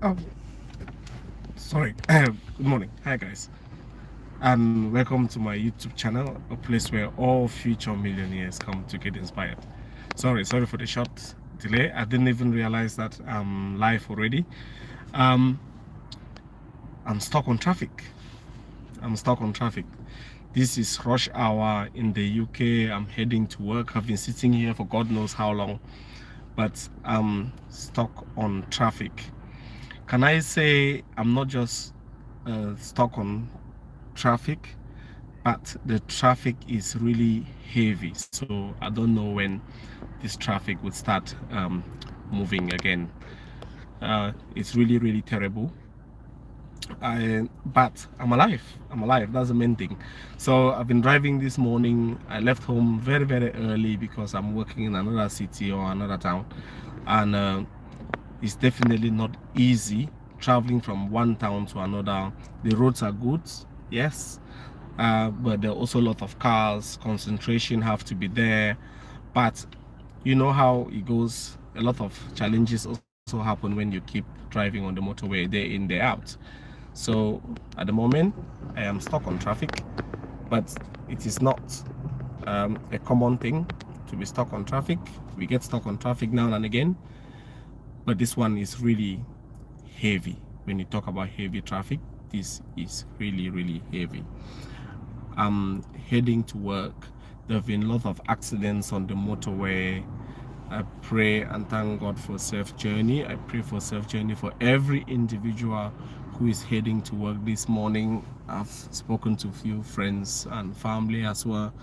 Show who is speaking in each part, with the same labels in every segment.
Speaker 1: Oh, sorry. Good morning. Hi, guys, and welcome to my YouTube channel, a place where all future millionaires come to get inspired. Sorry for the short delay. I didn't even realize that I'm live already. Um, I'm stuck on traffic. I'm stuck on traffic. This is rush hour in the UK. I'm heading to work. I've been sitting here for God knows how long, but I'm stuck on traffic. Can I say I'm not just stuck on traffic, but the traffic is really heavy, so I don't know when this traffic would start moving again. It's really terrible. But I'm alive. That's the main thing. So I've been driving this morning. I left home very early because I'm working in another city or another town, and it's definitely not easy traveling from one town to another. The roads are good, yes, but there are also a lot of cars. Concentration have to be there, but you know how it goes. A lot of challenges also happen when you keep driving on the motorway day in, day out. So at the moment I am stuck on traffic, but it is not a common thing to be stuck on traffic. We get stuck on traffic now and again, but this one is really heavy. When you talk about heavy traffic, this is really heavy. I'm heading to work. There have been a lot of accidents on the motorway. I pray and thank God for safe journey. I pray for safe journey for every individual who is heading to work this morning. I've spoken to a few friends and family as well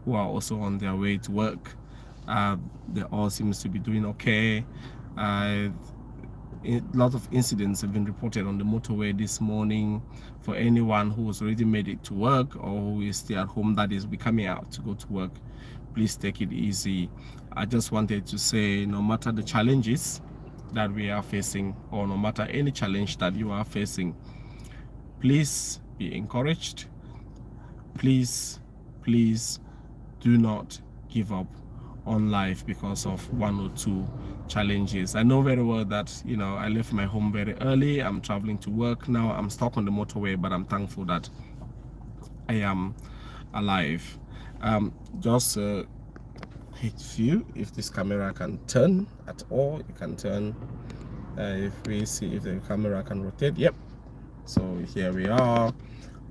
Speaker 1: who are also on their way to work. They all seems to be doing okay. A lot of incidents have been reported on the motorway this morning. For anyone who has already made it to work or who is still at home that is coming out to go to work, please take it easy. I just wanted to say, no matter the challenges that we are facing, or no matter any challenge that you are facing, please be encouraged. Please do not give up on life because of one or two challenges. I know very well that, you know, I left my home very early. I'm traveling to work now. I'm stuck on the motorway, but I'm thankful that I am alive. Just hit view. If this camera can turn at all, it can turn. If we see if the camera can rotate, yep. So here we are.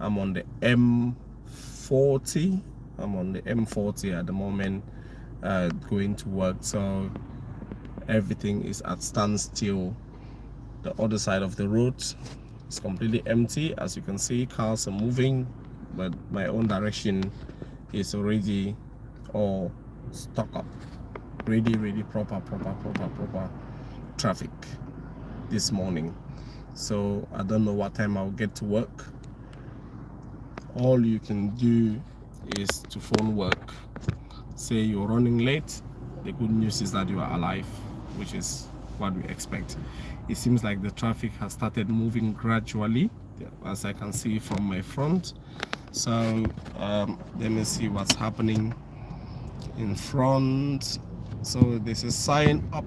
Speaker 1: I'm on the M40. I'm on the M40 at the moment, going to work. So everything is at standstill. The other side of the road is completely empty. As you can see, cars are moving, but my own direction is already all stuck up. Really proper traffic this morning. So I don't know what time I'll get to work. All you can do is to phone work, say you're running late. The good news is that you are alive, which is what we expect. It seems like the traffic has started moving gradually, as I can see from my front. So let me see what's happening in front. So there's a sign up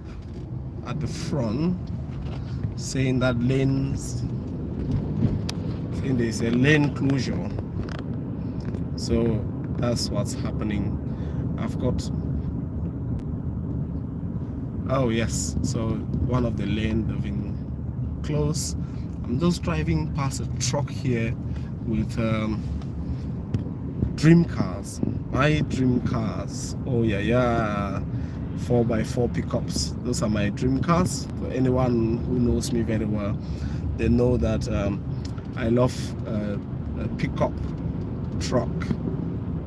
Speaker 1: at the front saying that there's a lane closure. So that's what's happening. I've got, oh yes, so one of the lanes have been closed. I'm just driving past a truck here with dream cars, my dream cars. Oh yeah, 4x4 pickups. Those are my dream cars. For anyone who knows me very well, they know that I love a pickup truck,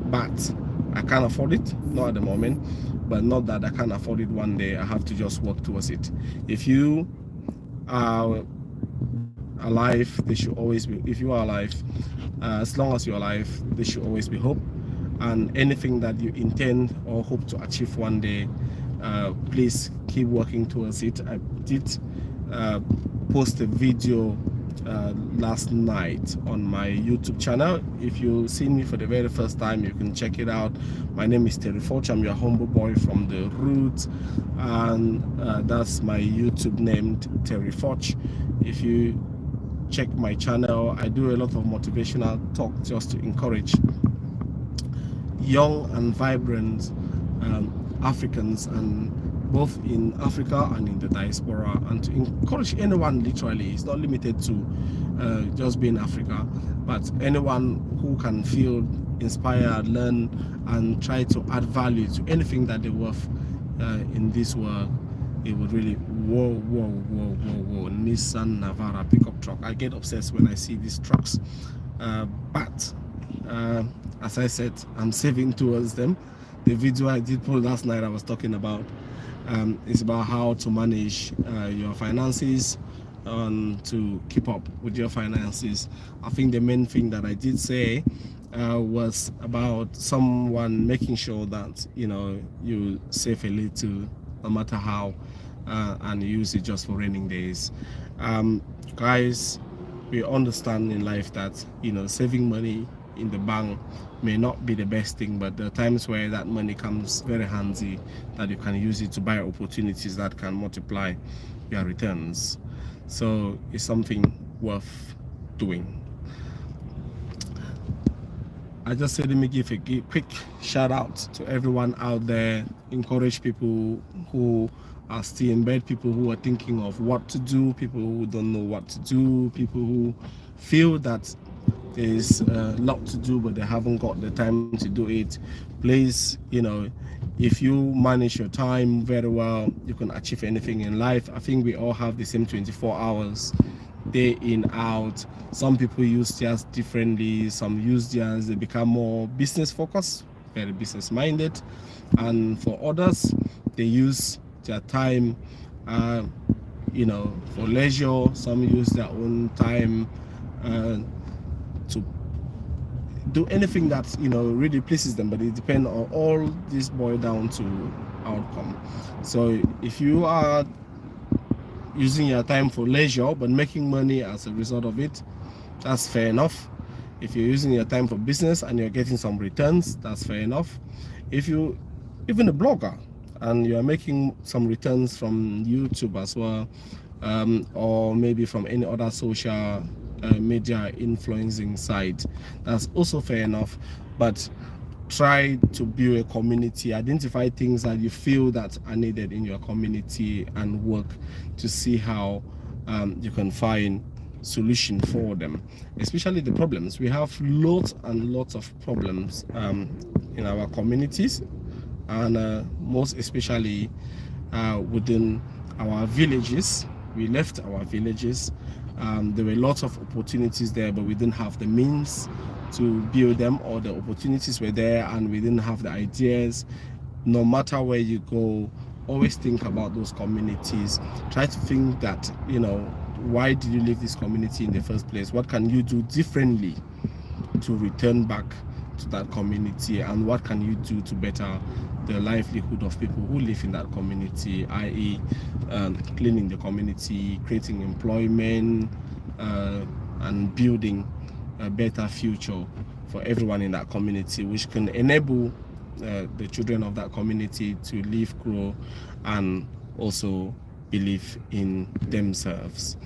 Speaker 1: but I can't afford it, not at the moment. But not that I can't afford it one day. I have to just work towards it. If you are alive, there should always be, if you are alive, as long as you're alive, there should always be hope. And anything that you intend or hope to achieve one day, please keep working towards it. I did post a video last night on my YouTube channel. If you see me for the very first time, you can check it out. My name is Terry Foch. I'm your humble boy from the roots, and that's my YouTube named Terry Foch. If you check my channel, I do a lot of motivational talk just to encourage young and vibrant Africans, and both in Africa and in the diaspora, and to encourage anyone. Literally, it's not limited to just being Africa, but anyone who can feel inspired, learn, and try to add value to anything that they worth in this world. It would really whoa Nissan Navara pickup truck. I get obsessed when I see these trucks, but as I said, I'm saving towards them. The video I did post last night, I was talking about is about how to manage your finances and to keep up with your finances. I think the main thing that I did say was about someone making sure that you save a little, no matter how, and use it just for raining days. Guys, we understand in life that saving money in the bank may not be the best thing, but there are times where that money comes very handy, that you can use it to buy opportunities that can multiply your returns. So it's something worth doing. I just said, let me give a quick shout out to everyone out there. Encourage people who are still in bed, people who are thinking of what to do, people who don't know what to do, people who feel that there's a lot to do but they haven't got the time to do it. Please, if you manage your time very well, you can achieve anything in life. I think we all have the same 24 hours, day in, out. Some people use theirs differently. Some use theirs, they become more business focused, very business minded, and for others, they use their time for leisure. Some use their own time to do anything that really pleases them, but it depends on all this boil down to outcome. So if you are using your time for leisure but making money as a result of it, that's fair enough. If you're using your time for business and you're getting some returns, that's fair enough. If you even a blogger and you're making some returns from YouTube as well, or maybe from any other social media influencing site, that's also fair enough. But try to build a community, identify things that you feel that are needed in your community, and work to see how you can find solution for them, especially the problems. We have lots and lots of problems in our communities, and most especially within our villages. We left our villages. There were lots of opportunities there, but we didn't have the means to build them, or the opportunities were there and we didn't have the ideas. No matter where you go, always think about those communities. Try to think that, why did you leave this community in the first place? What can you do differently to return back to that community, and what can you do to better the livelihood of people who live in that community, i.e. Cleaning the community, creating employment, and building a better future for everyone in that community, which can enable the children of that community to live, grow, and also believe in themselves.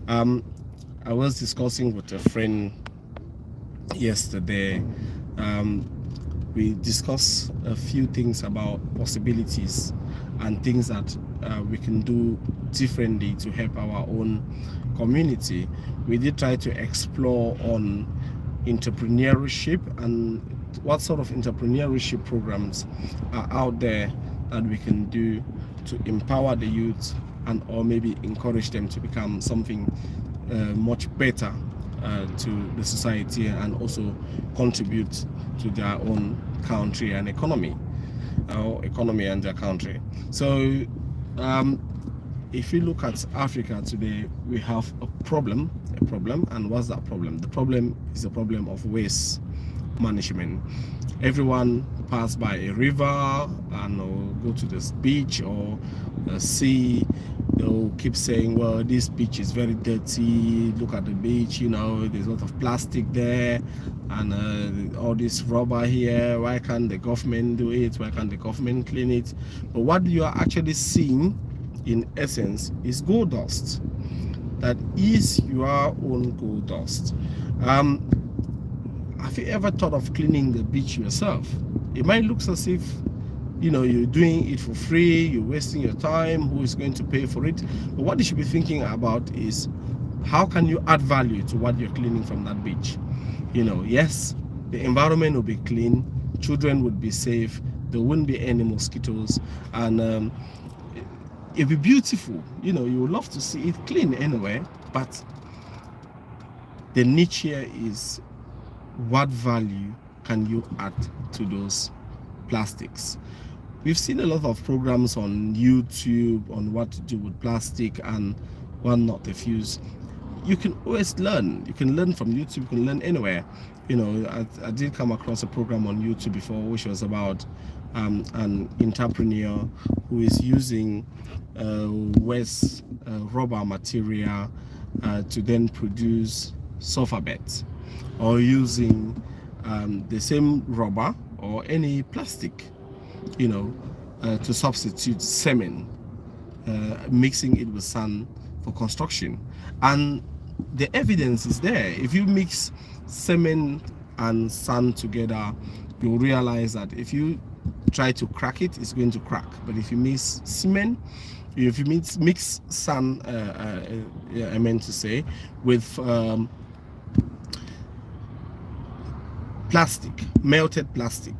Speaker 1: I was discussing with a friend yesterday. We discussed a few things about possibilities and things that we can do differently to help our own community. We did try to explore on entrepreneurship and what sort of entrepreneurship programs are out there that we can do to empower the youth, and or maybe encourage them to become something much better to the society, and also contribute to their own country and economy, and their country. So if you look at Africa today, we have a problem. And what's that problem? The problem is the problem of waste management. Everyone pass by a river and or go to the beach or the sea, they'll keep saying, well, this beach is very dirty, look at the beach, you know, there's a lot of plastic there, and all this rubber here, why can't the government do it, why can't the government clean it? But what you are actually seeing in essence is gold dust. That is your own gold dust. Have you ever thought of cleaning the beach yourself? It might look as if, you know, you're doing it for free, you're wasting your time, who is going to pay for it? But what you should be thinking about is, how can you add value to what you're cleaning from that beach? You know, yes, the environment will be clean, children would be safe, there wouldn't be any mosquitoes, and it'd be beautiful. You know, you would love to see it clean anyway, but the niche here is, what value can you add to those plastics? We've seen a lot of programs on YouTube on what to do with plastic and what not to use. You can always learn. You can learn from YouTube, you can learn anywhere. You know, I did come across a program on YouTube before, which was about an entrepreneur who is using waste rubber material to then produce sofa beds, or using the same rubber or any plastic, you know, to substitute cement, mixing it with sand for construction. And the evidence is there. If you mix cement and sand together, you'll realize that if you try to crack it, it's going to crack. But if you mix cement, if you mix sand, I meant to say, with plastic, melted plastic,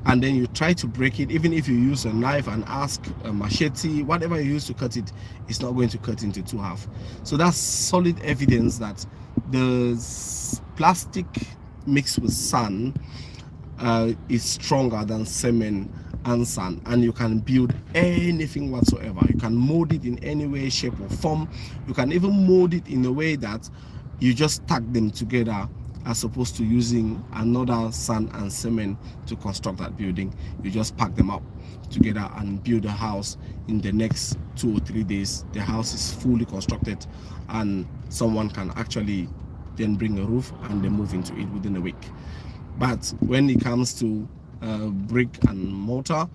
Speaker 1: and then you try to break it, even if you use a knife and ask a machete, whatever you use to cut it, it's not going to cut into two half. So that's solid evidence that the plastic mixed with sand is stronger than cement and sand, and you can build anything whatsoever. You can mold it in any way, shape or form. You can even mold it in a way that you just stack them together, as opposed to using another sand and cement to construct that building. You just pack them up together and build a house. In the next 2 or 3 days, the house is fully constructed, and someone can actually then bring a roof and they move into it within a week. But when it comes to brick and mortar,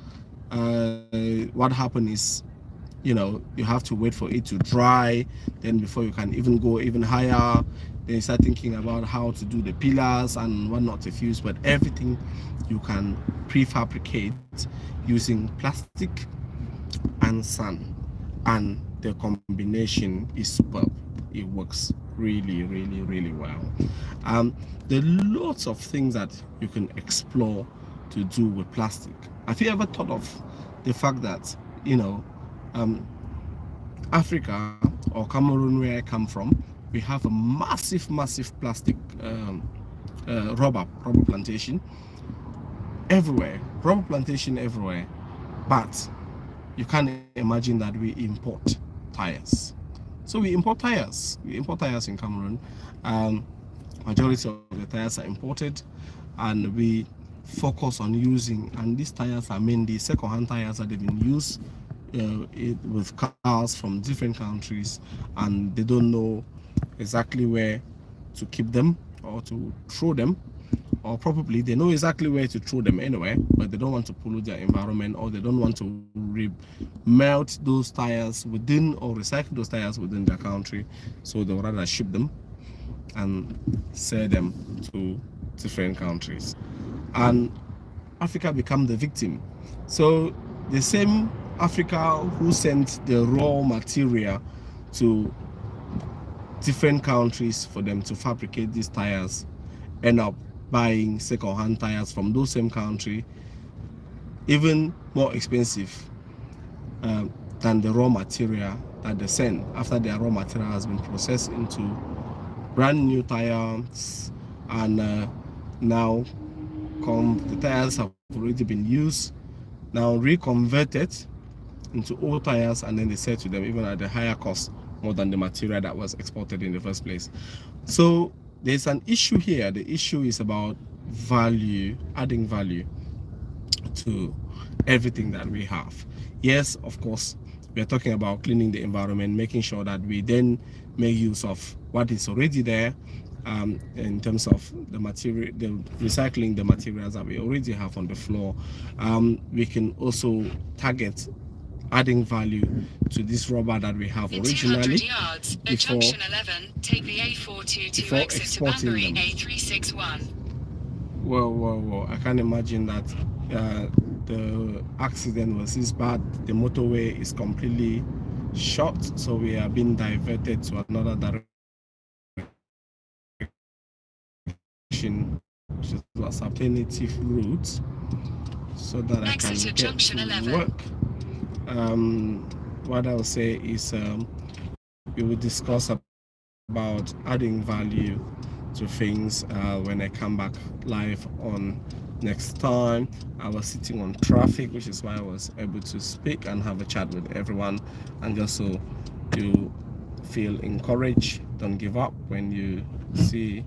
Speaker 1: what happens is, you know, you have to wait for it to dry, then before you can even go even higher. Then you start thinking about how to do the pillars and what not to use. But everything you can prefabricate using plastic and sand, and the combination is superb. It works really, really, really well. There are lots of things that you can explore to do with plastic. Have you ever thought of the fact that, you know, Africa or Cameroon, where I come from, we have a massive plastic rubber plantation everywhere, but you can't imagine that we import tires. So we import tires in Cameroon. Majority of the tires are imported, and we focus on using, and these tires are mainly second-hand tires that they've been used with cars from different countries, and they don't know exactly where to keep them or to throw them, or probably they know exactly where to throw them anyway, but they don't want to pollute their environment, or they don't want to melt those tires within, or recycle those tires within their country. So they would rather ship them and sell them to different countries, and Africa become the victim. So the same Africa who sent the raw material to different countries for them to fabricate these tires end up buying second-hand tires from those same country, even more expensive than the raw material that they send, after their raw material has been processed into brand new tires. And now the tires have already been used, now reconverted into old tires, and then they sell to them even at a higher cost, more than the material that was exported in the first place. So there's an issue here. The issue is about value, adding value to everything that we have. Yes, of course, we are talking about cleaning the environment, making sure that we then make use of what is already there, in terms of the material, the recycling the materials that we already have on the floor. We can also target adding value to this rubber that we have originally.
Speaker 2: Yards, at junction 11, take the A422 exit to Banbury A361.
Speaker 1: Well, I can't imagine that the accident was this bad. The motorway is completely shut, so we are being diverted to another direction, which is a alternative route, so that I can get to work. What I'll say is we will discuss about adding value to things when I come back live on next time. I was sitting on traffic, which is why I was able to speak and have a chat with everyone, and just so you feel encouraged, don't give up when you see